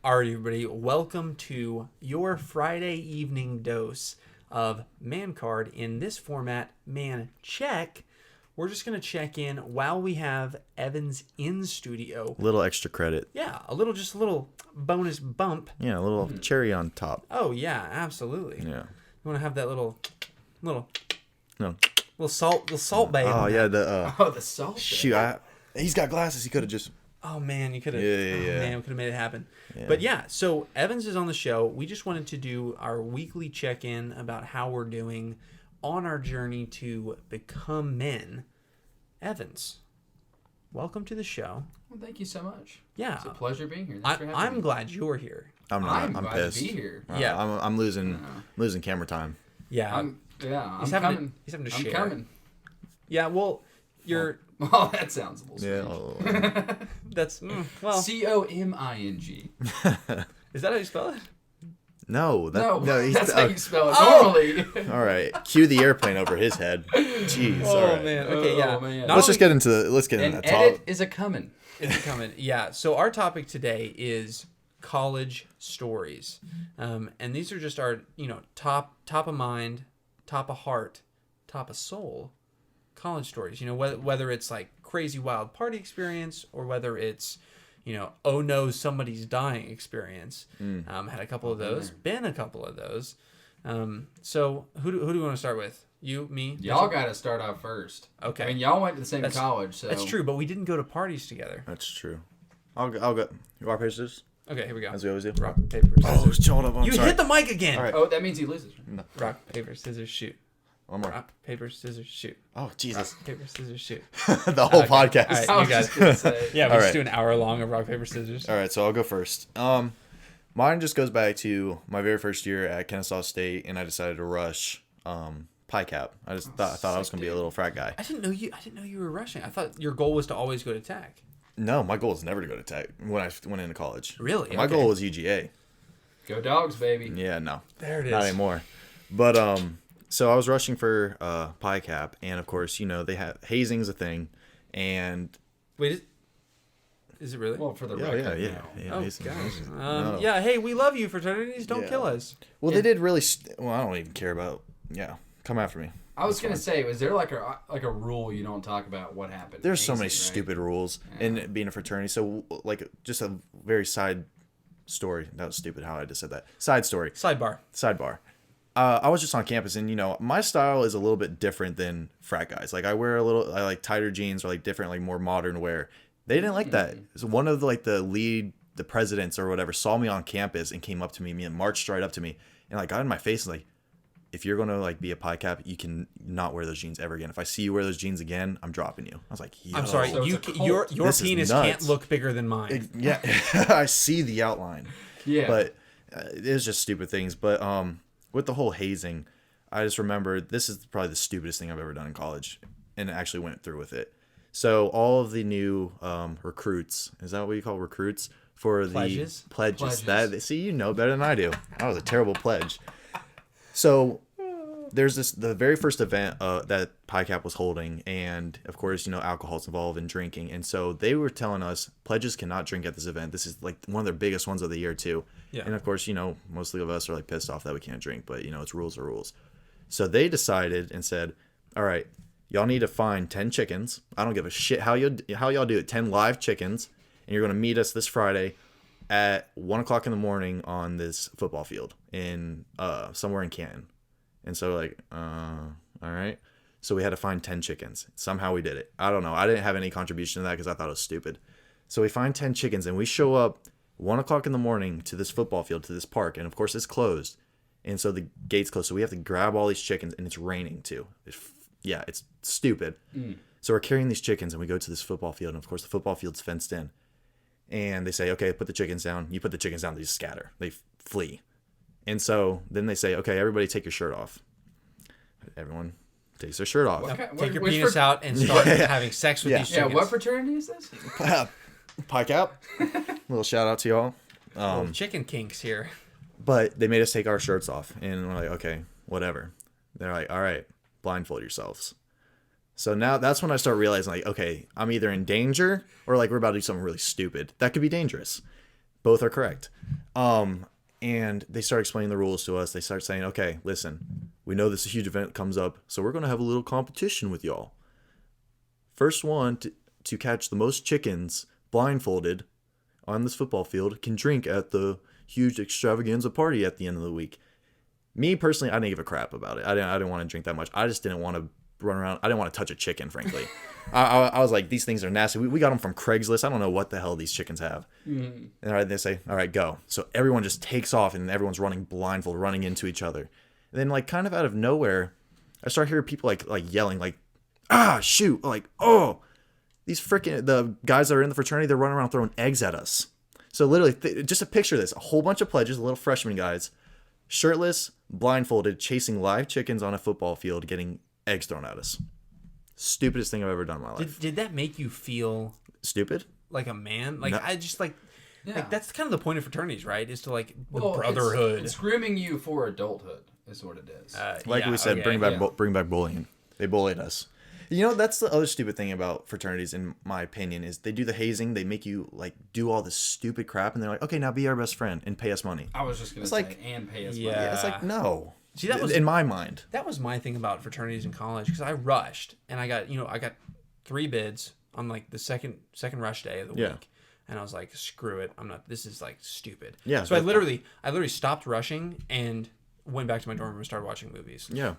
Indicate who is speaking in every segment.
Speaker 1: All right, everybody, welcome to your Friday evening dose of Man Card in this format, Man Check. We're just going to check in while we have Evans in studio.
Speaker 2: Little extra credit.
Speaker 1: Yeah, a little bonus bump.
Speaker 2: Yeah, a little cherry on top.
Speaker 1: Oh, yeah, absolutely.
Speaker 2: Yeah.
Speaker 1: You want to have that little
Speaker 2: No.
Speaker 1: salt bay.
Speaker 2: Oh,
Speaker 1: on
Speaker 2: yeah,
Speaker 1: that.
Speaker 3: The salt.
Speaker 2: shoot, he's got glasses. He could have just...
Speaker 1: Oh, man, you could have.
Speaker 2: Yeah.
Speaker 1: Man, we could have made it happen.
Speaker 2: Yeah.
Speaker 1: But yeah, so Evans is on the show. We just wanted to do our weekly check-in about how we're doing on our journey to become men. Evans, welcome to the show.
Speaker 3: Well, thank you so much.
Speaker 1: Yeah.
Speaker 3: It's a pleasure being here. Thanks for having
Speaker 1: I'm
Speaker 3: me.
Speaker 1: glad you're here.
Speaker 2: I'm not.
Speaker 3: I'm
Speaker 2: I'm
Speaker 3: glad
Speaker 2: pissed.
Speaker 3: to be here.
Speaker 1: Yeah.
Speaker 2: I'm losing camera time.
Speaker 1: Yeah.
Speaker 3: I'm
Speaker 1: he's
Speaker 3: coming.
Speaker 1: having to
Speaker 3: I'm
Speaker 1: share.
Speaker 3: coming.
Speaker 1: Yeah, well, you're...
Speaker 3: Oh, that sounds a little
Speaker 2: Yeah.
Speaker 3: strange.
Speaker 1: That's... well,
Speaker 3: C-O-M-I-N-G.
Speaker 1: is that how you spell it?
Speaker 2: No.
Speaker 3: No,
Speaker 2: he's,
Speaker 3: that's how you spell it
Speaker 1: Oh!
Speaker 3: normally.
Speaker 2: all right. Cue the airplane over his head. Jeez.
Speaker 1: Oh,
Speaker 2: all right.
Speaker 1: man. Okay, yeah.
Speaker 3: Oh, man.
Speaker 1: Not
Speaker 2: Let's
Speaker 1: only-
Speaker 2: just get into the. Let's get into
Speaker 3: An
Speaker 2: the top.
Speaker 3: edit is a coming.
Speaker 1: It's coming. Yeah. So our topic today is college stories, and these are just our top of mind, top of heart, top of soul college stories. Whether it's like crazy wild party experience or whether it's oh no somebody's dying experience. Had a couple of those. Been a couple of those. So who do we want to start with? You, me,
Speaker 3: Y'all got to start off first.
Speaker 1: Okay.
Speaker 3: I mean, y'all went to the same
Speaker 1: That's-
Speaker 3: college, so
Speaker 1: That's true, but we didn't go to parties together.
Speaker 2: That's true. I'll go. Rock, paper, scissors?
Speaker 1: Okay, here we go.
Speaker 2: As we always do.
Speaker 1: Rock, paper, scissors.
Speaker 2: hold up. I'm
Speaker 1: You
Speaker 2: sorry.
Speaker 1: hit the mic again.
Speaker 2: All right.
Speaker 3: Oh, that means he loses.
Speaker 1: Rock, paper, scissors, shoot.
Speaker 2: One more.
Speaker 1: Rock, paper, scissors, shoot.
Speaker 2: Oh, Jesus.
Speaker 1: Rock, paper, scissors, shoot.
Speaker 2: The whole
Speaker 1: Okay.
Speaker 2: podcast.
Speaker 1: All right.
Speaker 3: I was
Speaker 1: you got
Speaker 3: just
Speaker 1: it.
Speaker 3: gonna say.
Speaker 1: Yeah, we
Speaker 2: All
Speaker 1: just
Speaker 2: right.
Speaker 1: do an hour long of rock, paper, scissors.
Speaker 2: All right, so I'll go first. Mine just goes back to my very first year at Kennesaw State, and I decided to rush Pi Cap. I just thought I was gonna be a little frat guy.
Speaker 1: I didn't know you were rushing. I thought your goal was to always go to Tech.
Speaker 2: No, my goal was never to go to Tech when I went into college.
Speaker 1: Really?
Speaker 2: My
Speaker 1: Okay.
Speaker 2: goal was UGA.
Speaker 3: Go Dogs, baby.
Speaker 2: Yeah, no,
Speaker 1: There it is.
Speaker 2: not anymore. But so I was rushing for Pi Cap, and of course, they have hazing's a thing, and
Speaker 1: Wait, is it really?
Speaker 3: Well, for the
Speaker 2: yeah,
Speaker 3: record,
Speaker 2: yeah.
Speaker 1: Oh
Speaker 2: hazing.
Speaker 1: gosh.
Speaker 2: No.
Speaker 1: Yeah. Hey, we love you, fraternities. Don't
Speaker 2: Yeah.
Speaker 1: kill us.
Speaker 2: Well, they did really. Well, I don't even care about. Yeah, come after me.
Speaker 3: I was gonna say, was there like a rule you don't talk about what happened?
Speaker 2: There's so many
Speaker 3: Hazing, right?
Speaker 2: stupid rules in being a fraternity. So, like, just a very side story. That was stupid how I just said that. Side story.
Speaker 1: Sidebar.
Speaker 2: Sidebar. I was just on campus, and my style is a little bit different than frat guys. Like, I like tighter jeans or like different, like more modern wear. They didn't like that. So one of the presidents or whatever saw me on campus and came up to me and marched right up to me and like got in my face and like, if you're gonna like be a Pi Cap, you can not wear those jeans ever again. If I see you wear those jeans again, I'm dropping you. I was like, yo.
Speaker 1: I'm sorry.
Speaker 3: So it's
Speaker 1: You
Speaker 3: a cult.
Speaker 1: your
Speaker 2: This is
Speaker 1: penis
Speaker 2: nuts.
Speaker 1: can't look bigger than mine.
Speaker 2: Yeah, I see the outline.
Speaker 3: Yeah.
Speaker 2: But it was just stupid things. But with the whole hazing, I just remember this is probably the stupidest thing I've ever done in college, and actually went through with it. So all of the new recruits, is that what you call recruits? For the
Speaker 1: Pledges?
Speaker 2: pledges.
Speaker 3: Pledges.
Speaker 2: See, you know better than I do. That was a terrible pledge. So there's the very first event that Pi Cap was holding, and of course, alcohol's involved in drinking, and so they were telling us pledges cannot drink at this event. This is like one of their biggest ones of the year too.
Speaker 1: Yeah.
Speaker 2: And of course, mostly of us are like pissed off that we can't drink, but it's rules are rules. So they decided and said, all right, y'all need to find 10 chickens. I don't give a shit how y'all do it. 10 live chickens, and you're going to meet us this Friday at 1:00 in the morning on this football field in somewhere in Canton. And so like, all right. So we had to find 10 chickens. Somehow we did it. I don't know. I didn't have any contribution to that because I thought it was stupid. So we find 10 chickens and we show up 1:00 in the morning to this football field, to this park. And of course it's closed. And so the gate's closed. So we have to grab all these chickens, and it's raining too. It's stupid. So we're carrying these chickens and we go to this football field. And of course the football field's fenced in. And they say, okay, put the chickens down. You put the chickens down, they just scatter. They flee. And so then they say, okay, everybody take your shirt off. Everyone takes their shirt off.
Speaker 1: Take your penis out and start having sex with these
Speaker 3: Yeah,
Speaker 1: chickens.
Speaker 3: what fraternity is this?
Speaker 2: Pi Cap. Little shout out to y'all.
Speaker 1: Little chicken kinks here.
Speaker 2: But they made us take our shirts off. And we're like, okay, whatever. They're like, all right, blindfold yourselves. So now that's when I start realizing, like, okay, I'm either in danger or like we're about to do something really stupid. That could be dangerous. Both are correct. And they start explaining the rules to us. They start saying, okay, listen, we know this huge event comes up, so we're going to have a little competition with y'all. First one to catch the most chickens blindfolded on this football field can drink at the huge extravaganza party at the end of the week. Me personally, I didn't give a crap about it. I didn't want to drink that much. I just didn't want to run around. I didn't want to touch a chicken, frankly. I was like, these things are nasty. We got them from Craigslist. I don't know what the hell these chickens have. And they say, all right, go. So everyone just takes off and everyone's running blindfold, running into each other. And then like kind of out of nowhere, I start hearing people like yelling like, ah, shoot. Like, oh, these freaking, the guys that are in the fraternity, they're running around throwing eggs at us. So literally, just a picture of this, a whole bunch of pledges, little freshman guys, shirtless, blindfolded, chasing live chickens on a football field, getting eggs thrown at us. Stupidest thing I've ever done in my life.
Speaker 1: Did that make you feel
Speaker 2: Stupid?
Speaker 1: like a man? Like
Speaker 2: No.
Speaker 1: I just like
Speaker 3: Yeah.
Speaker 1: that's kind of the point of fraternities, right? Is to like the
Speaker 3: Well,
Speaker 1: brotherhood.
Speaker 3: It's grooming you for adulthood, is what it is.
Speaker 2: Like
Speaker 1: Yeah,
Speaker 2: we said,
Speaker 1: okay.
Speaker 2: bring back bullying. They bullied us. You know, that's the other stupid thing about fraternities, in my opinion, is they do the hazing. They make you like do all this stupid crap, and they're like, okay, now be our best friend and pay us money.
Speaker 3: I was just gonna
Speaker 2: It's
Speaker 3: say,
Speaker 2: like-
Speaker 3: and pay us
Speaker 1: Yeah.
Speaker 3: money.
Speaker 2: It's like, no.
Speaker 1: See, that was
Speaker 2: in my mind.
Speaker 1: That was my thing about fraternities in college, because I rushed and I got 3 bids on like the second rush day of the
Speaker 2: Yeah.
Speaker 1: week, and I was like, screw it, I'm not. This is like stupid.
Speaker 2: Yeah,
Speaker 1: So I
Speaker 2: but-
Speaker 1: literally stopped rushing and went back to my dorm room and started watching movies.
Speaker 2: Yeah.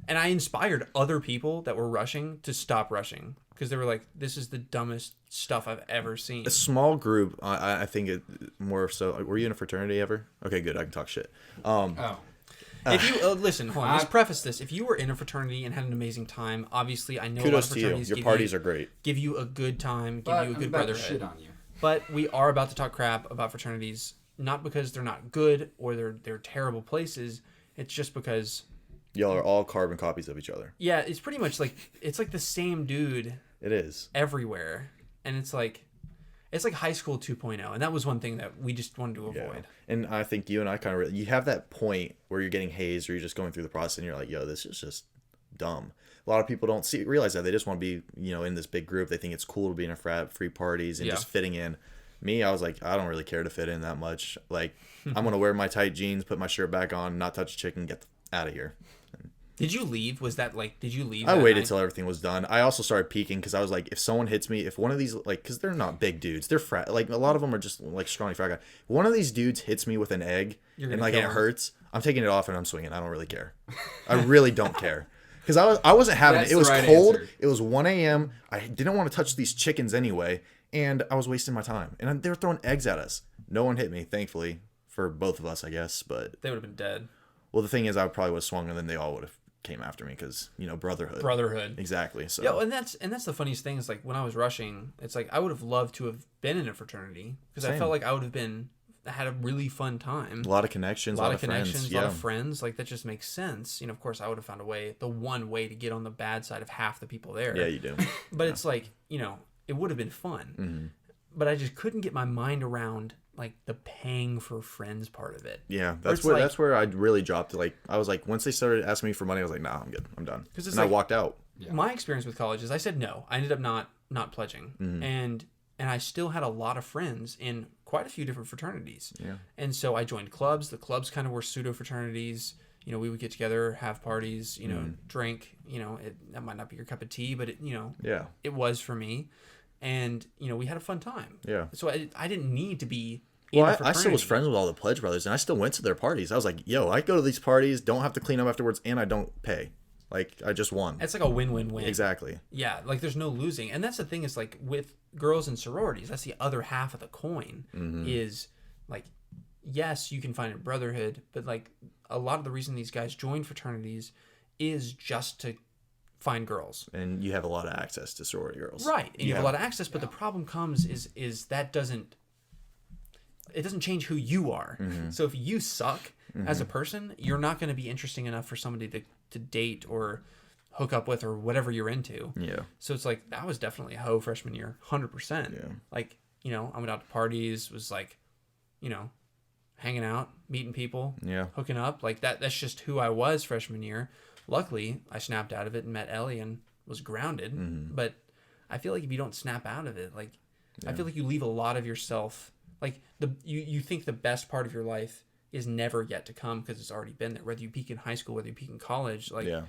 Speaker 1: And I inspired other people that were rushing to stop rushing, because they were like, this is the dumbest stuff I've ever seen.
Speaker 2: A small group, I think it more so. Were you in a fraternity ever? Okay, good. I can talk shit.
Speaker 3: Oh,
Speaker 1: If you listen, hold on, let's preface this. If you were in a fraternity and had an amazing time, obviously I know a lot
Speaker 2: Kudos
Speaker 1: of
Speaker 2: to you.
Speaker 1: fraternities
Speaker 2: Your parties are great.
Speaker 1: give you a good time, give
Speaker 3: but
Speaker 1: you a
Speaker 3: I'm
Speaker 1: good
Speaker 3: about to
Speaker 1: brotherhood.
Speaker 3: shit on you.
Speaker 1: But we are about to talk crap about fraternities, not because they're not good or they're terrible places. It's just because,
Speaker 2: Y'all are all carbon copies of each other.
Speaker 1: yeah, it's pretty much like the same dude
Speaker 2: It is.
Speaker 1: everywhere, and it's like high school 2.0, and that was one thing that we just wanted to
Speaker 2: Yeah.
Speaker 1: avoid.
Speaker 2: And I think you and I kind of you have that point where you're getting hazed or you're just going through the process and you're like, yo, this is just dumb. A lot of people don't realize that. They just want to be, in this big group. They think it's cool to be in a frat, free parties, and
Speaker 1: Yeah.
Speaker 2: just fitting in. Me, I was like, I don't really care to fit in that much. Like, I'm going to wear my tight jeans, put my shirt back on, not touch a chicken, get out of here.
Speaker 1: Did you leave? Was that like? Did you leave?
Speaker 2: I
Speaker 1: that
Speaker 2: waited
Speaker 1: night?
Speaker 2: till everything was done. I also started peeking because I was like, if someone hits me, if one of these, like, because they're not big dudes, they're frat, like, a lot of them are just like scrawny frat guy. One of these dudes hits me with an egg
Speaker 1: You're
Speaker 2: and
Speaker 1: gonna
Speaker 2: like
Speaker 1: kill
Speaker 2: it
Speaker 1: him.
Speaker 2: hurts, I'm taking it off and I'm swinging. I don't really care. I really don't care. Because I wasn't having
Speaker 3: That's
Speaker 2: it. It was
Speaker 3: the right
Speaker 2: cold.
Speaker 3: answer.
Speaker 2: It was 1 a.m. I didn't want to touch these chickens anyway, and I was wasting my time. And they were throwing eggs at us. No one hit me, thankfully, for both of us, I guess. But,
Speaker 1: They would have been dead.
Speaker 2: well, the thing is, I probably would have swung and then they all would have came after me because, brotherhood.
Speaker 1: Brotherhood.
Speaker 2: Exactly. So.
Speaker 1: Yeah, and that's the funniest thing is like when I was rushing, it's like I would have loved to have been in a fraternity because I
Speaker 2: Same.
Speaker 1: felt like I would have had a really fun time.
Speaker 2: A lot of connections,
Speaker 1: A lot of connections,
Speaker 2: friends.
Speaker 1: a lot
Speaker 2: Yeah.
Speaker 1: of friends. Like that just makes sense. Of course, I would have found the one way to get on the bad side of half the people there.
Speaker 2: Yeah, you do.
Speaker 1: But it's like, it would have been fun. But I just couldn't get my mind around like the paying for friends part of it.
Speaker 2: Yeah,
Speaker 1: it's like-
Speaker 2: that's where I really dropped. Like, I was like, once they started asking me for money, I was like, nah, I'm good, I'm done.
Speaker 1: 'Cause it's
Speaker 2: And I
Speaker 1: like-
Speaker 2: walked out.
Speaker 3: Yeah.
Speaker 1: My experience with college is I said no. I ended up not pledging, and I still had a lot of friends in quite a few different fraternities.
Speaker 2: Yeah.
Speaker 1: And so I joined clubs. The clubs kind of were pseudo fraternities. We would get together, have parties, drink. That might not be your cup of tea, but
Speaker 2: Yeah,
Speaker 1: it was for me. And we had a fun time.
Speaker 2: yeah.
Speaker 1: So I didn't need to be. In
Speaker 2: Well,
Speaker 1: a
Speaker 2: I still was
Speaker 1: fraternity.
Speaker 2: friends with all the pledge brothers, and I still went to their parties. I was like, yo, I go to these parties, don't have to clean up afterwards, and I don't pay. Like, I just won.
Speaker 1: It's like a win-win-win.
Speaker 2: Exactly.
Speaker 1: Yeah, like there's no losing. And that's the thing is like with girls and sororities, that's the other half of the coin is like, yes, you can find a brotherhood, but like a lot of the reason these guys join fraternities is just to find girls.
Speaker 2: And you have a lot of access to sorority girls.
Speaker 1: Right. And you have a
Speaker 2: Yeah.
Speaker 1: lot of access, but the problem comes is that doesn't change who you are. So if you suck as a person, you're not going to be interesting enough for somebody to date or hook up with or whatever you're into.
Speaker 2: Yeah.
Speaker 1: So it's like that was definitely a hoe freshman year, 100%.
Speaker 2: Yeah.
Speaker 1: Like I went out to parties, was like, hanging out, meeting people,
Speaker 2: Yeah.
Speaker 1: hooking up. Like that's just who I was freshman year. Luckily, I snapped out of it and met Ellie and was grounded. But I feel like if you don't snap out of it, like I feel like you leave a lot of yourself Like you think the best part of your life is never yet to come because it's already been there. Whether you peak in high school, whether you peak in college, like
Speaker 2: Yeah.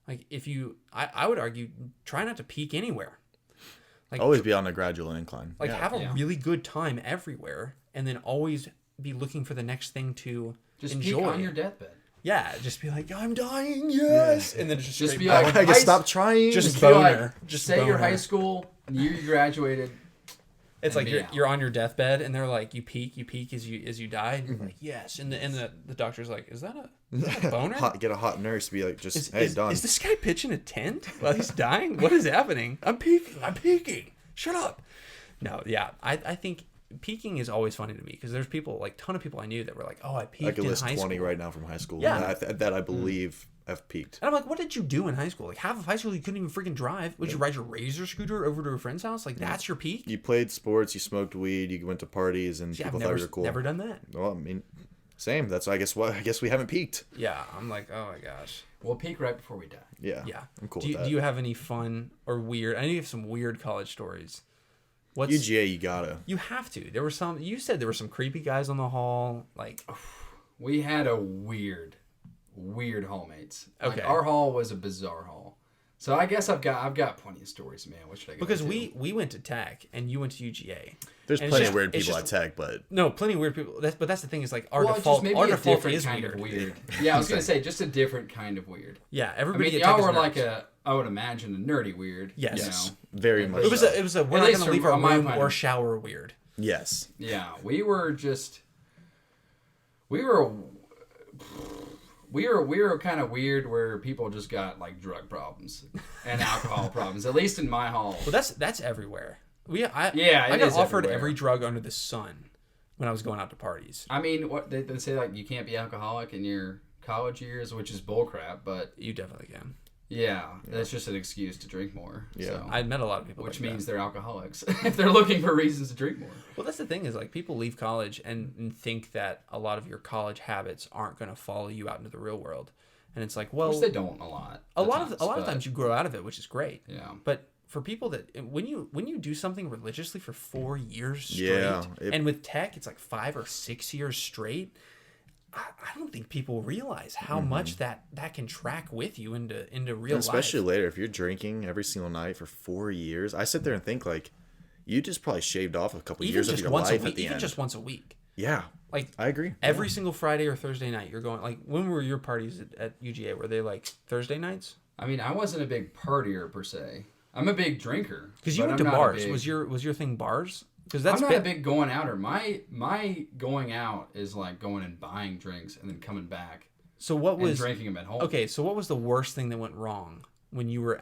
Speaker 1: like if you, I would argue, try not to peak anywhere. Like
Speaker 2: Always be on a gradual incline.
Speaker 1: like
Speaker 2: Yeah.
Speaker 1: have a
Speaker 3: Yeah.
Speaker 1: really good time everywhere, and then always be looking for the next thing to
Speaker 3: Just
Speaker 1: enjoy.
Speaker 3: peek on your deathbed.
Speaker 1: Yeah, just be like, I'm dying, yes, and then just
Speaker 3: Just
Speaker 1: straight
Speaker 3: be
Speaker 1: back.
Speaker 3: like,
Speaker 2: I can
Speaker 3: high-
Speaker 2: stop trying.
Speaker 1: Just
Speaker 3: Just be like,
Speaker 1: boner. Just
Speaker 3: say your
Speaker 1: boner.
Speaker 3: high school, the year you graduated.
Speaker 1: It's
Speaker 3: and
Speaker 1: like
Speaker 3: be out.
Speaker 1: you're on your deathbed, and they're like, you peak as you die, and you're like, yes, and the doctor's like, is that a boner?
Speaker 2: Get a hot nurse. Be like, just
Speaker 1: Is,
Speaker 2: hey,
Speaker 1: is,
Speaker 2: done.
Speaker 1: is this guy pitching a tent while he's dying? What is happening? I'm peaking. Shut up. No, yeah, I think peaking is always funny to me because there's people, like ton of people I knew that were like, oh, I peaked
Speaker 2: I could
Speaker 1: in
Speaker 2: list
Speaker 1: high
Speaker 2: 20
Speaker 1: school.
Speaker 2: right now from high school.
Speaker 1: Yeah.
Speaker 2: That I believe have peaked.
Speaker 1: And I'm like, what did you do in high school? Like half of high school you couldn't even freaking drive. Would you ride your Razor scooter over to a friend's house? Like that's your peak?
Speaker 2: You played sports. You smoked weed. You went to parties, and
Speaker 1: Yeah,
Speaker 2: people
Speaker 1: I've
Speaker 2: thought
Speaker 1: never,
Speaker 2: you were cool.
Speaker 1: never done that.
Speaker 2: Well, I mean, same. That's I guess we haven't peaked.
Speaker 1: Yeah, I'm like, oh my gosh.
Speaker 3: We'll peak right before we die.
Speaker 2: Yeah.
Speaker 1: Yeah.
Speaker 2: I'm cool
Speaker 1: do
Speaker 2: with that.
Speaker 1: you have any fun or weird? I know you have some weird college stories. What's
Speaker 2: UGA, you gotta.
Speaker 1: You have to. There were some. You said there were some creepy guys on the hall. Like,
Speaker 3: We had a weird hallmates. Like,
Speaker 1: Okay.
Speaker 3: our hall was a bizarre hall. So I guess I've got plenty of stories, man. What should I go
Speaker 1: because
Speaker 3: into?
Speaker 1: we went to Tech and you went to UGA.
Speaker 2: There's
Speaker 1: And it's
Speaker 2: plenty
Speaker 1: just-
Speaker 2: of weird
Speaker 1: it's
Speaker 2: people
Speaker 1: just-
Speaker 2: at Tech, but
Speaker 1: No, plenty of weird people. But that's the thing is like our
Speaker 3: Well,
Speaker 1: default.
Speaker 3: just maybe
Speaker 1: Our
Speaker 3: a
Speaker 1: default
Speaker 3: different
Speaker 1: is
Speaker 3: kind
Speaker 1: weird.
Speaker 3: of weird. Yeah, I was gonna say just a different kind of weird.
Speaker 1: Yeah,
Speaker 3: I
Speaker 1: everybody
Speaker 3: mean,
Speaker 1: at Tech
Speaker 3: y'all
Speaker 1: is
Speaker 3: were like
Speaker 1: nerds.
Speaker 3: I would imagine, a nerdy weird.
Speaker 1: Yes.
Speaker 3: you
Speaker 2: yes,
Speaker 3: know?
Speaker 2: very
Speaker 3: It
Speaker 2: much.
Speaker 1: It was
Speaker 2: so.
Speaker 1: a. It was a. We're
Speaker 3: At
Speaker 1: not
Speaker 3: least
Speaker 1: gonna leave
Speaker 3: from
Speaker 1: our
Speaker 3: my
Speaker 1: room
Speaker 3: point
Speaker 1: or
Speaker 3: of-
Speaker 1: shower weird.
Speaker 2: Yes.
Speaker 3: Yeah, we were kind of weird where people just got like drug problems and alcohol problems. At least in my hall.
Speaker 1: Well, that's everywhere. I
Speaker 3: Yeah, it
Speaker 1: got
Speaker 3: is
Speaker 1: offered
Speaker 3: everywhere.
Speaker 1: every drug under the sun when I was going out to parties.
Speaker 3: I mean, what they say like you can't be alcoholic in your college years, which is bullcrap. But
Speaker 1: You definitely can.
Speaker 3: yeah, that's just an excuse to drink more.
Speaker 2: Yeah.
Speaker 3: So.
Speaker 1: I met a lot of people.
Speaker 3: Which
Speaker 1: like
Speaker 3: means
Speaker 1: that.
Speaker 3: they're alcoholics if they're looking for reasons to drink more.
Speaker 1: Well, that's the thing is like people leave college and think that a lot of your college habits aren't going to follow you out into the real world, and it's like, well,
Speaker 3: Which they don't a lot.
Speaker 1: a lot of
Speaker 3: but-
Speaker 1: times you grow out of it, which is great.
Speaker 3: Yeah.
Speaker 1: But for people that when you do something religiously for 4 years straight,
Speaker 2: Yeah,
Speaker 1: and with Tech it's like 5 or 6 years straight, I don't think people realize how much that can track with you into real
Speaker 2: And especially
Speaker 1: life.
Speaker 2: later, if you're drinking every single night for 4 years, I sit there and think like, you just probably shaved off a couple
Speaker 1: Even
Speaker 2: years of
Speaker 1: just
Speaker 2: your
Speaker 1: once a
Speaker 2: life
Speaker 1: week,
Speaker 2: at the
Speaker 1: even
Speaker 2: end.
Speaker 1: just once a week.
Speaker 2: Yeah,
Speaker 1: Like
Speaker 2: I agree.
Speaker 1: every single Friday or Thursday night, you're going. Like when were your parties at UGA? Were they like Thursday nights?
Speaker 3: I mean, I wasn't a big partier per se. I'm a big drinker.
Speaker 1: Because you
Speaker 3: but
Speaker 1: went to
Speaker 3: I'm not a
Speaker 1: bars.
Speaker 3: big-
Speaker 1: Was your thing bars? Because
Speaker 3: I'm
Speaker 1: that's
Speaker 3: not
Speaker 1: been,
Speaker 3: a big going outer. My going out is like going and buying drinks and then coming back
Speaker 1: So what
Speaker 3: and
Speaker 1: was
Speaker 3: drinking them at home.
Speaker 1: okay? So what was the worst thing that went wrong when you were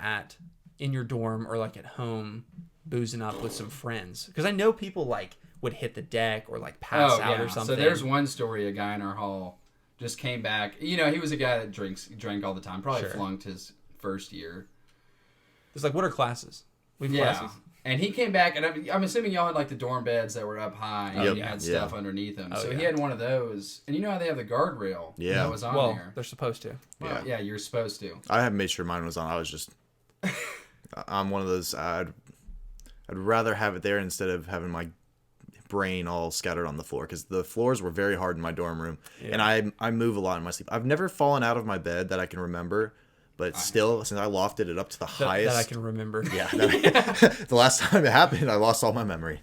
Speaker 1: in your dorm or like at home boozing up with some friends? Because I know people like would hit the deck or like pass out or something.
Speaker 3: So there's one story. A guy in our hall just came back. You know, he was a guy that drank all the time. Probably
Speaker 1: Sure.
Speaker 3: flunked his first year.
Speaker 1: It's like, what are classes? We have
Speaker 3: Yeah.
Speaker 1: classes.
Speaker 3: And he came back, and I'm assuming y'all had like the dorm beds that were up high, and
Speaker 2: Yep.
Speaker 3: you had
Speaker 2: Yeah.
Speaker 3: stuff underneath them.
Speaker 1: Oh,
Speaker 3: so
Speaker 1: yeah.
Speaker 3: he had one of those, and you know how they have the guardrail
Speaker 2: Yeah.
Speaker 3: that was on
Speaker 1: Well,
Speaker 3: there.
Speaker 1: they're supposed to.
Speaker 3: Well, yeah, you're supposed to.
Speaker 2: I have made sure mine was on. I was just, I'm one of those. I'd rather have it there instead of having my brain all scattered on the floor because the floors were very hard in my dorm room, and I move a lot in my sleep. I've never fallen out of my bed that I can remember, but still, since I lofted it up to the highest,
Speaker 1: That I can remember.
Speaker 2: yeah, the last time it happened, I lost all my memory.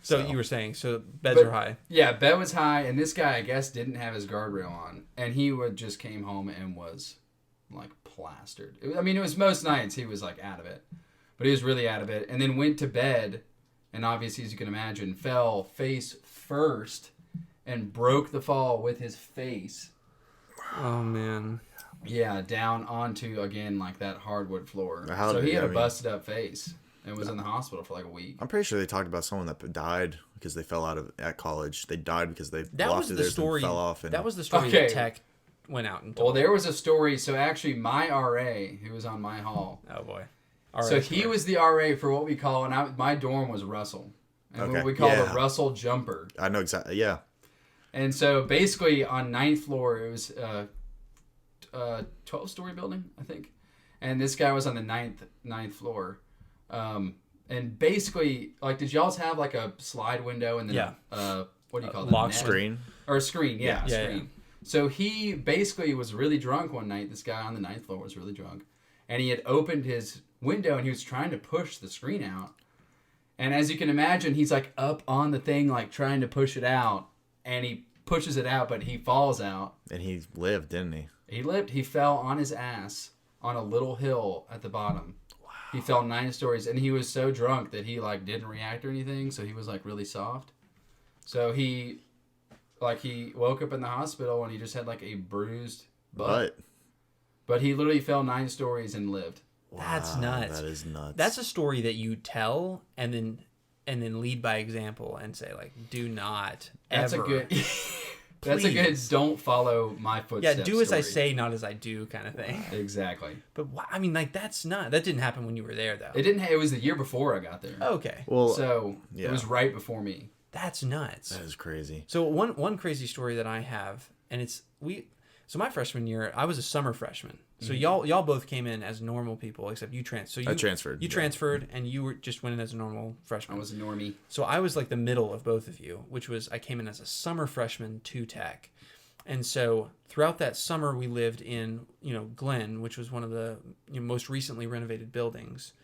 Speaker 1: So you were saying, so beds
Speaker 3: But-
Speaker 1: are high.
Speaker 3: Yeah, bed was high, and this guy, I guess, didn't have his guardrail on, and he just came home and was like plastered. It was most nights he was like out of it, but he was really out of it, and then went to bed, and obviously, as you can imagine, fell face first and broke the fall with his face.
Speaker 1: Oh man.
Speaker 3: Yeah, down onto again like that hardwood floor.
Speaker 2: How
Speaker 3: So
Speaker 2: did-
Speaker 3: he had
Speaker 2: I
Speaker 3: a
Speaker 2: mean-
Speaker 3: busted up face and was in the hospital for like a week.
Speaker 2: I'm pretty sure they talked about someone that died because they fell out of at college. They died because they
Speaker 1: That was
Speaker 2: lofted
Speaker 1: the
Speaker 2: theirs
Speaker 1: story.
Speaker 2: and fell off. And
Speaker 1: That was the story
Speaker 3: Okay.
Speaker 1: that Tech went out and
Speaker 3: Well,
Speaker 1: told.
Speaker 3: there was a story. So actually, my RA, who was on my hall,
Speaker 1: Oh boy. All
Speaker 3: so
Speaker 1: right,
Speaker 3: he
Speaker 1: story.
Speaker 3: was the RA for what we call, and my dorm was Russell, and
Speaker 2: Okay,
Speaker 3: what we call
Speaker 2: yeah.
Speaker 3: the Russell jumper.
Speaker 2: I know exactly. Yeah,
Speaker 3: And so basically, on 9th floor, it was a 12-story building, I think, and this guy was on the ninth floor. And basically, like, did y'all's have like a slide window and then
Speaker 1: Yeah.
Speaker 3: a what do you call that?
Speaker 1: Lock
Speaker 3: Net?
Speaker 2: Screen.
Speaker 3: Or a screen, yeah,
Speaker 1: Yeah,
Speaker 3: a screen. So he basically was really drunk one night. This guy on the 9th floor was really drunk. And he had opened his window and he was trying to push the screen out. And as you can imagine, he's like up on the thing, like trying to push it out. And he pushes it out, but he falls out.
Speaker 2: And he lived, didn't he?
Speaker 3: He lived. He fell on his ass on a little hill at the bottom. Wow. He fell 9 stories. And he was so drunk that he like didn't react or anything. So he was like really soft. So he woke up in the hospital and he just had like a bruised butt. But he literally fell 9 stories and lived.
Speaker 1: That's
Speaker 2: Wow,
Speaker 1: nuts.
Speaker 2: That is nuts.
Speaker 1: That's a story that you tell and then lead by example and say like, do not
Speaker 3: That's
Speaker 1: ever.
Speaker 3: a good. That's a good.
Speaker 1: Please.
Speaker 3: Don't follow my footsteps.
Speaker 1: Yeah, do as I
Speaker 3: story.
Speaker 1: say, not as I do, kind of thing.
Speaker 3: Exactly.
Speaker 1: But I mean, like that didn't happen when you were there though.
Speaker 3: It didn't. It was the year before I got there.
Speaker 1: Okay,
Speaker 2: well,
Speaker 3: So
Speaker 2: yeah.
Speaker 3: it was right before me.
Speaker 1: that's nuts.
Speaker 2: that is crazy.
Speaker 1: So one crazy story that I have, and so my freshman year, I was a summer freshman. So y'all both came in as normal people, except you transferred. So
Speaker 2: I transferred.
Speaker 1: You
Speaker 2: yeah.
Speaker 1: transferred, and you just went in as a normal
Speaker 3: I
Speaker 1: freshman.
Speaker 3: was a normie.
Speaker 1: So I was like the middle of both of you, which was I came in as a summer freshman to Tech. And so throughout that summer, we lived in, Glenn, which was one of the most recently renovated buildings,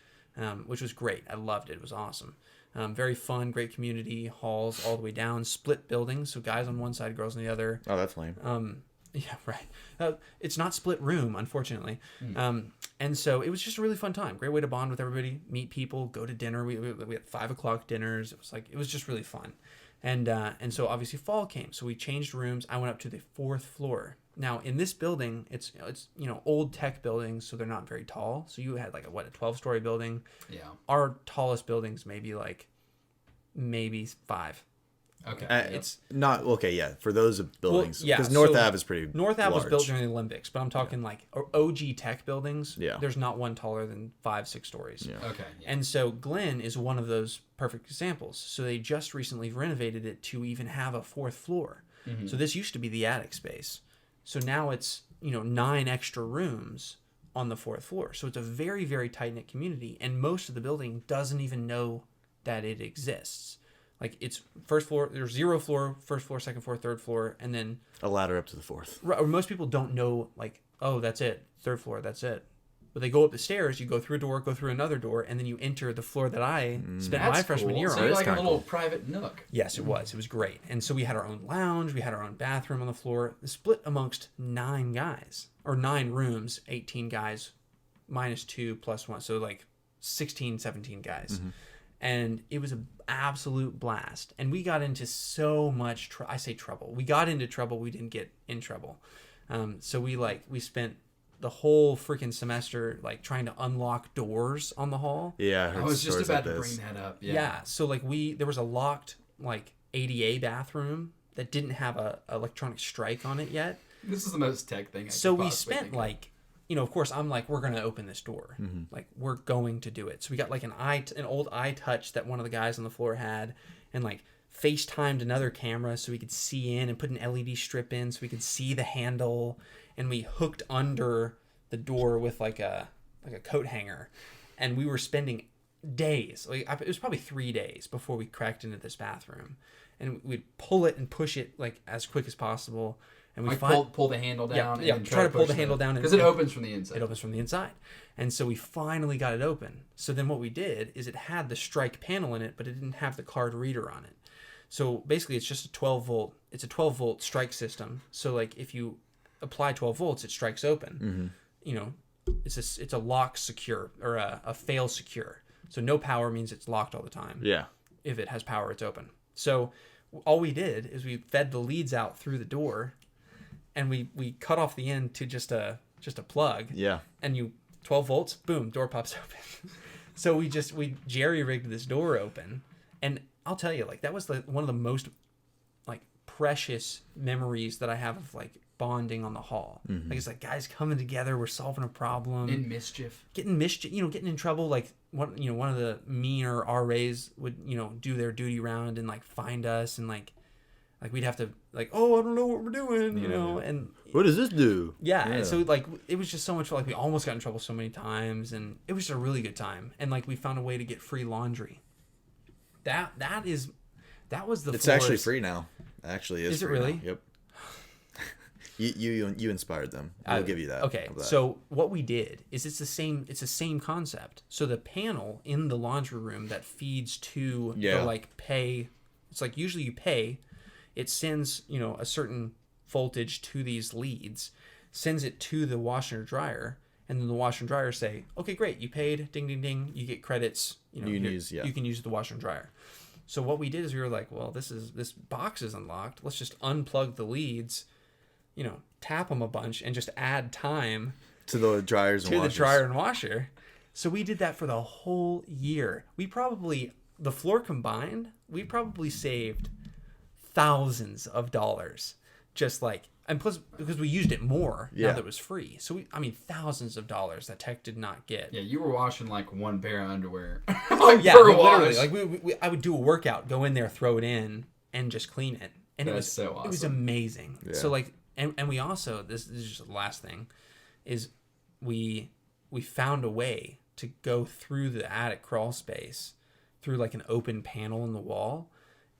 Speaker 1: which was great. I loved it. It was awesome. Very fun, great community, halls all the way down, split buildings. So guys on one side, girls on the other.
Speaker 2: Oh, that's lame.
Speaker 1: Yeah, right. It's not split room, unfortunately. And so it was just a really fun time. Great way to bond with everybody, meet people, go to dinner. We had 5:00 dinners. It was just really fun. And so obviously fall came. So we changed rooms. I went up to the 4th floor. Now in this building, it's old Tech buildings, so they're not very tall. So you had like a 12-story building.
Speaker 3: Yeah.
Speaker 1: Our tallest building's maybe 5.
Speaker 3: Okay.
Speaker 1: It's
Speaker 2: not okay. Yeah, for those buildings,
Speaker 1: yeah,
Speaker 2: because North
Speaker 1: so
Speaker 2: Ave is pretty.
Speaker 1: North Ave was
Speaker 2: large.
Speaker 1: built during the Olympics, but I'm talking like OG Tech buildings.
Speaker 2: Yeah.
Speaker 1: There's not one taller than 5-6 stories.
Speaker 2: Yeah.
Speaker 3: Okay. Yeah.
Speaker 1: And so Glenn is one of those perfect examples. So they just recently renovated it to even have a 4th floor.
Speaker 3: Mm-hmm.
Speaker 1: So this used to be the attic space. So now it's 9 extra rooms on the 4th floor. So it's a very, very tight-knit community, and most of the building doesn't even know that it exists. Like it's first floor, there's 0 floor, first floor, second floor, 3rd floor, and then
Speaker 2: A ladder up to the 4th.
Speaker 1: or most people don't know like, oh, that's it, 3rd floor, that's it. But they go up the stairs, you go through a door, go through another door, and then you enter the floor that I spent my freshman year
Speaker 3: So
Speaker 1: on.
Speaker 3: you're
Speaker 2: That's
Speaker 3: like a
Speaker 2: kinda
Speaker 3: little
Speaker 2: cool.
Speaker 3: private nook.
Speaker 1: Yes, it was. It was great. And so we had our own lounge, we had our own bathroom on the floor, split amongst 9 guys, or 9 rooms, 18 guys, minus 2 plus 1, so like 16, 17 guys. And it was an absolute blast. And we got into so much, trouble. We got into trouble, we didn't get in trouble. So we spent the whole freaking semester like trying to unlock doors on the hall.
Speaker 2: Yeah, I
Speaker 3: I
Speaker 2: heard
Speaker 3: was just
Speaker 2: stories
Speaker 3: about
Speaker 2: like
Speaker 3: to
Speaker 2: this.
Speaker 3: bring that up.
Speaker 1: Yeah.
Speaker 3: Yeah.
Speaker 1: So like there was a locked like ADA bathroom that didn't have a electronic strike on it yet.
Speaker 3: This is the most Tech thing.
Speaker 1: So we spent like, of course I'm like, we're going to open this door. Like we're going to do it. So we got like an old iTouch that one of the guys on the floor had, and like FaceTimed another camera so we could see in, and put an LED strip in so we could see the handle, and we hooked under the door with like a coat hanger, and we were spending days, it was probably 3 days before we cracked into this bathroom, and we'd pull it and push it like as quick as possible, and we
Speaker 3: Like pull the handle down.
Speaker 1: yeah,
Speaker 3: and then
Speaker 1: try to pull
Speaker 3: push
Speaker 1: the handle down and-
Speaker 3: because it opens from the inside.
Speaker 1: it opens from the inside. And so we finally got it open. So then what we did is it had the strike panel in it, but it didn't have the card reader on it. So basically it's just a 12-volt strike system. So like if you apply 12 volts, it strikes open. It's a lock secure, or a fail secure. So no power means it's locked all the time.
Speaker 2: Yeah.
Speaker 1: If it has power, it's open. So all we did is we fed the leads out through the door, and we cut off the end to just a plug.
Speaker 2: Yeah.
Speaker 1: And 12 volts, boom, door pops open. So we jerry-rigged this door open, and I'll tell you, like that was one of the most like precious memories that I have of like bonding on the hall. Like it's like guys coming together, we're solving a problem,
Speaker 3: In mischief.
Speaker 1: getting in trouble. Like one of the meaner RAs would do their duty round and like find us, and like we'd have to like, oh, I don't know what we're doing, and
Speaker 2: What does this do?
Speaker 1: yeah, and so like it was just so much fun. Like we almost got in trouble so many times, and it was just a really good time. And like we found a way to get free laundry. That was the
Speaker 2: It's
Speaker 1: floors.
Speaker 2: actually free now. Actually, is
Speaker 1: Is it
Speaker 2: free now.
Speaker 1: really?
Speaker 2: Yep. You inspired them. We'll give you that.
Speaker 1: Okay,
Speaker 2: Of that.
Speaker 1: so what we did is it's the same concept. So the panel in the laundry room that feeds to
Speaker 2: Yeah.
Speaker 1: the like pay, it's like usually you pay, it sends, you know, a certain voltage to these leads, sends it to the washer and dryer, and then the washer and dryer say, okay, great, you paid, ding ding ding, you get credits, you know,
Speaker 2: You can
Speaker 1: here-
Speaker 2: use- yeah.
Speaker 1: you can use the washer and dryer. So what we did is we were like, well, this box is unlocked. Let's just unplug the leads, you know, tap them a bunch and just add time
Speaker 2: to the dryers and
Speaker 1: to the
Speaker 2: washers.
Speaker 1: dryer and washer. So we did that for the whole year. The floor combined, we probably saved thousands of dollars. Just like, and plus because we used it more now
Speaker 2: Yeah.
Speaker 1: that it was free. So thousands of dollars that Tech did not get.
Speaker 3: Yeah, you were washing like one pair of underwear.
Speaker 1: Oh yeah,
Speaker 3: per
Speaker 1: literally.
Speaker 3: wash.
Speaker 1: Like I would do a workout, go in there, throw it in, and just clean it. And
Speaker 3: That's so
Speaker 1: it was
Speaker 3: awesome.
Speaker 1: amazing.
Speaker 2: Yeah.
Speaker 1: So like, and we also this is just the last thing, is we found a way to go through the attic crawl space through like an open panel in the wall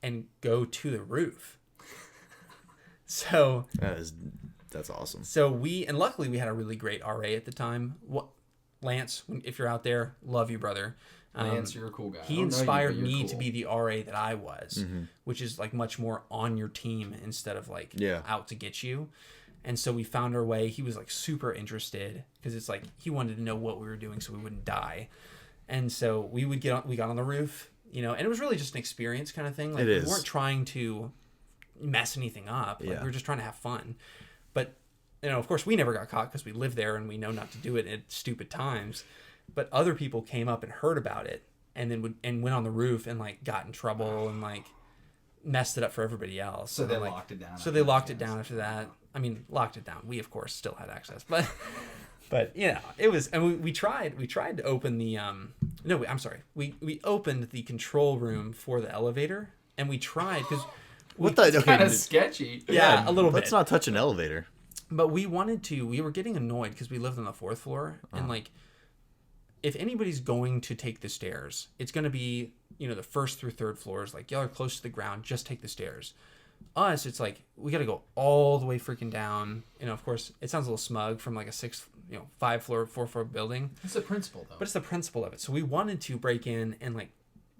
Speaker 1: and go to the roof. So
Speaker 2: That's awesome.
Speaker 1: and luckily we had a really great RA at the time. Lance, if you're out there, love you, brother.
Speaker 3: Lance, you're a cool guy. I
Speaker 1: He
Speaker 3: don't know you,
Speaker 1: inspired
Speaker 3: but you're
Speaker 1: me
Speaker 3: cool.
Speaker 1: to be the RA that I was, which is like much more on your team instead of like
Speaker 2: Yeah.
Speaker 1: out to get you. And so we found our way. He was like super interested because it's like he wanted to know what we were doing so we wouldn't die. And so we got on the roof, you know, and it was really just an experience kind of thing. Like
Speaker 2: It is.
Speaker 1: we weren't trying to mess anything up. Like
Speaker 2: Yeah.
Speaker 1: we were just trying to have fun. But you know, of course we never got caught because we lived there and we know not to do it at stupid times. But other people came up and heard about it and then went on the roof and like got in trouble and like messed it up for everybody else.
Speaker 3: So they
Speaker 1: like,
Speaker 3: locked it down.
Speaker 1: So they locked it down after that. I mean, locked it down. We of course still had access, but you know, it was, and we tried to open the I'm sorry. We opened the control room for the elevator and we tried because
Speaker 2: What the? Okay,
Speaker 3: Kind of sketchy.
Speaker 1: Yeah, a little
Speaker 2: let's
Speaker 1: bit.
Speaker 2: not touch an elevator.
Speaker 1: But we were getting annoyed because we lived on the 4th floor and like, if anybody's going to take the stairs, it's going to be, you know, the 1st through 3rd floors. Like y'all are close to the ground, just take the stairs. Us, it's like, we got to go all the way freaking down. You know, of course, it sounds a little smug from like a 4-floor building,
Speaker 3: It's the principle, though.
Speaker 1: but it's the principle of it. So we wanted to break in and like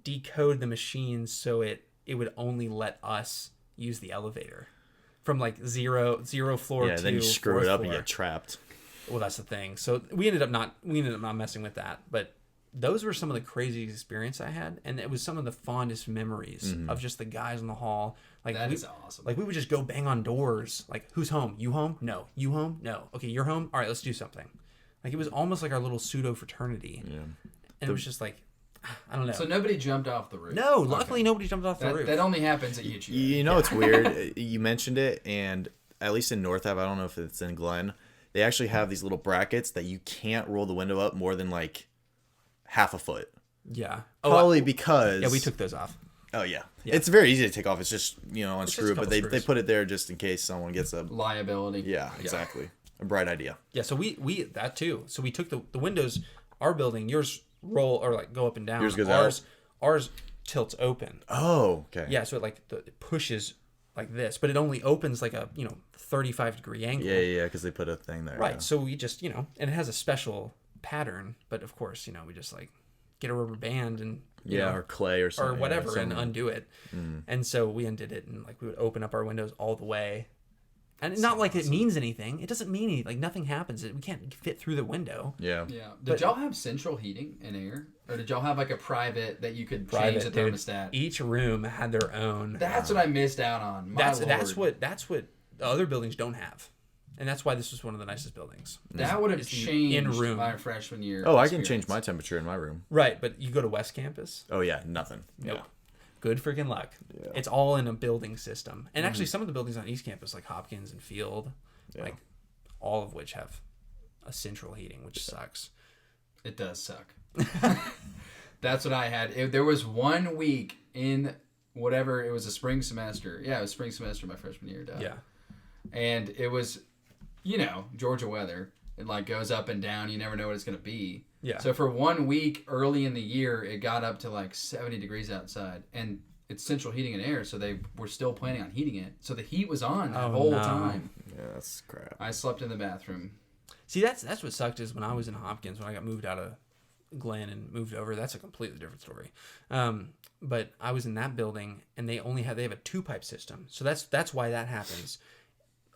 Speaker 1: decode the machines so it would only let us use the elevator from like zero floor
Speaker 2: Yeah,
Speaker 1: to
Speaker 2: then you screw
Speaker 1: 4th
Speaker 2: it up and
Speaker 1: floor.
Speaker 2: get trapped.
Speaker 1: Well, that's the thing. So we ended up not messing with that. But those were some of the craziest experience I had, and it was some of the fondest memories of just the guys in the hall. Like
Speaker 3: That is awesome.
Speaker 1: Like we would just go bang on doors. Like, who's home? You home? No. You home? No. Okay, you're home. All right, let's do something. Like it was almost like our little pseudo fraternity.
Speaker 2: Yeah.
Speaker 1: And it was just like, I don't know.
Speaker 3: So nobody jumped off the roof.
Speaker 1: No, luckily nobody jumped off the roof.
Speaker 3: That only happens at UGA.
Speaker 2: You know it's weird. You mentioned it, and at least in North Ave, I don't know if it's in Glen, they actually have these little brackets that you can't roll the window up more than like half a foot.
Speaker 1: Yeah.
Speaker 2: Probably because
Speaker 1: Yeah, we took those off.
Speaker 2: Oh yeah. It's very easy to take off. It's just unscrew,
Speaker 1: a
Speaker 2: but
Speaker 1: couple
Speaker 2: they
Speaker 1: screws.
Speaker 2: put it there just in case someone gets a
Speaker 3: Liability.
Speaker 2: yeah exactly a bright idea.
Speaker 1: Yeah, so we that too. So we took the windows, our building, yours roll or like go up and down.
Speaker 2: Yours goes
Speaker 1: ours tilts open.
Speaker 2: Oh okay.
Speaker 1: Yeah, so it pushes like this, but it only opens like a 35-degree angle.
Speaker 2: Yeah, because they put a thing there.
Speaker 1: Right.
Speaker 2: yeah.
Speaker 1: So we just and it has a special pattern, but of course we just like get a rubber band and
Speaker 2: or clay or something
Speaker 1: or whatever and
Speaker 2: something.
Speaker 1: undo it. And so we undid it and like we would open up our windows all the way. And it's not like it means anything. It doesn't mean anything. Like nothing happens. We can't fit through the window.
Speaker 2: Yeah.
Speaker 3: Yeah. Did y'all have central heating and air, or did y'all have like a private that you could change the
Speaker 1: dude.
Speaker 3: thermostat?
Speaker 1: Each room had their own.
Speaker 3: That's what I missed out on.
Speaker 1: That's
Speaker 3: Lord.
Speaker 1: what the other buildings don't have, and that's why this was one of the nicest buildings.
Speaker 3: That would have
Speaker 1: Is the
Speaker 3: changed
Speaker 1: in-room.
Speaker 3: my freshman year.
Speaker 2: Oh, I can
Speaker 3: experience.
Speaker 2: change my temperature in my room.
Speaker 1: Right, but you go to West Campus.
Speaker 2: Oh yeah, nothing.
Speaker 1: Nope. Good freaking luck.
Speaker 2: Yeah.
Speaker 1: It's all in a building system, and actually some of the buildings on East Campus, like Hopkins and Field, like all of which have a central heating, which sucks.
Speaker 3: It does suck. That's what I had. There was 1 week in whatever, it was a spring semester. Yeah, it was spring semester my freshman year.
Speaker 1: Yeah.
Speaker 3: And it was, Georgia weather. It like goes up and down. You never know what it's going to be.
Speaker 1: Yeah.
Speaker 3: So for 1 week early in the year, it got up to like 70 degrees outside. And it's central heating and air, so they were still planning on heating it. So the heat was on the
Speaker 1: Oh,
Speaker 3: whole
Speaker 1: no.
Speaker 3: time.
Speaker 2: Yeah, that's crap.
Speaker 3: I slept in the bathroom.
Speaker 1: See, that's what sucked is when I was in Hopkins, when I got moved out of Glenn and moved over. That's a completely different story. But I was in that building, and they have a 2-pipe system, so that's why that happens.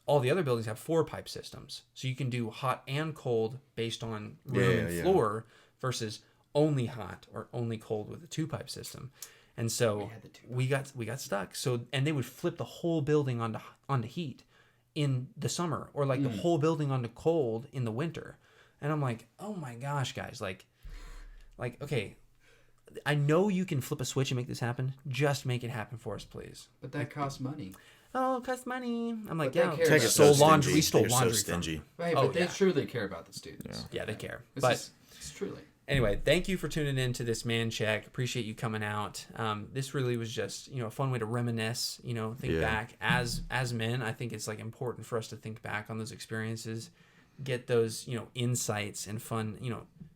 Speaker 1: All the other buildings have 4-pipe systems, so you can do hot and cold based on room and floor versus only hot or only cold with a 2-pipe system. And so we got stuck. So and they would flip the whole building onto heat in the summer, or like the whole building onto cold in the winter. And I'm like, oh my gosh, guys, like okay, I know you can flip a switch and make this happen. Just make it happen for us, please.
Speaker 3: But that costs money.
Speaker 1: Oh, it costs money. I'm like,
Speaker 3: But they
Speaker 1: yeah,
Speaker 3: care
Speaker 1: we
Speaker 3: about
Speaker 1: stole
Speaker 3: it.
Speaker 1: laundry. We stole
Speaker 2: They're
Speaker 1: laundry
Speaker 2: so
Speaker 1: from.
Speaker 2: stingy.
Speaker 3: Right,
Speaker 1: Oh,
Speaker 3: but they
Speaker 1: yeah.
Speaker 3: truly care about the students.
Speaker 1: Yeah, they care.
Speaker 3: This
Speaker 1: But
Speaker 3: it's truly.
Speaker 1: anyway, thank you for tuning in to this Man Check. Appreciate you coming out. This really was just, a fun way to reminisce, think back as men. I think it's like important for us to think back on those experiences, get those, insights and fun,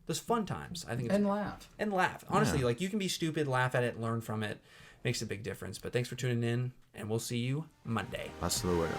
Speaker 1: those fun times. I think it's,
Speaker 3: And laugh.
Speaker 1: Honestly, like you can be stupid, laugh at it, learn from it. Makes a big difference. But thanks for tuning in, and we'll see you Monday.
Speaker 2: Hasta luego.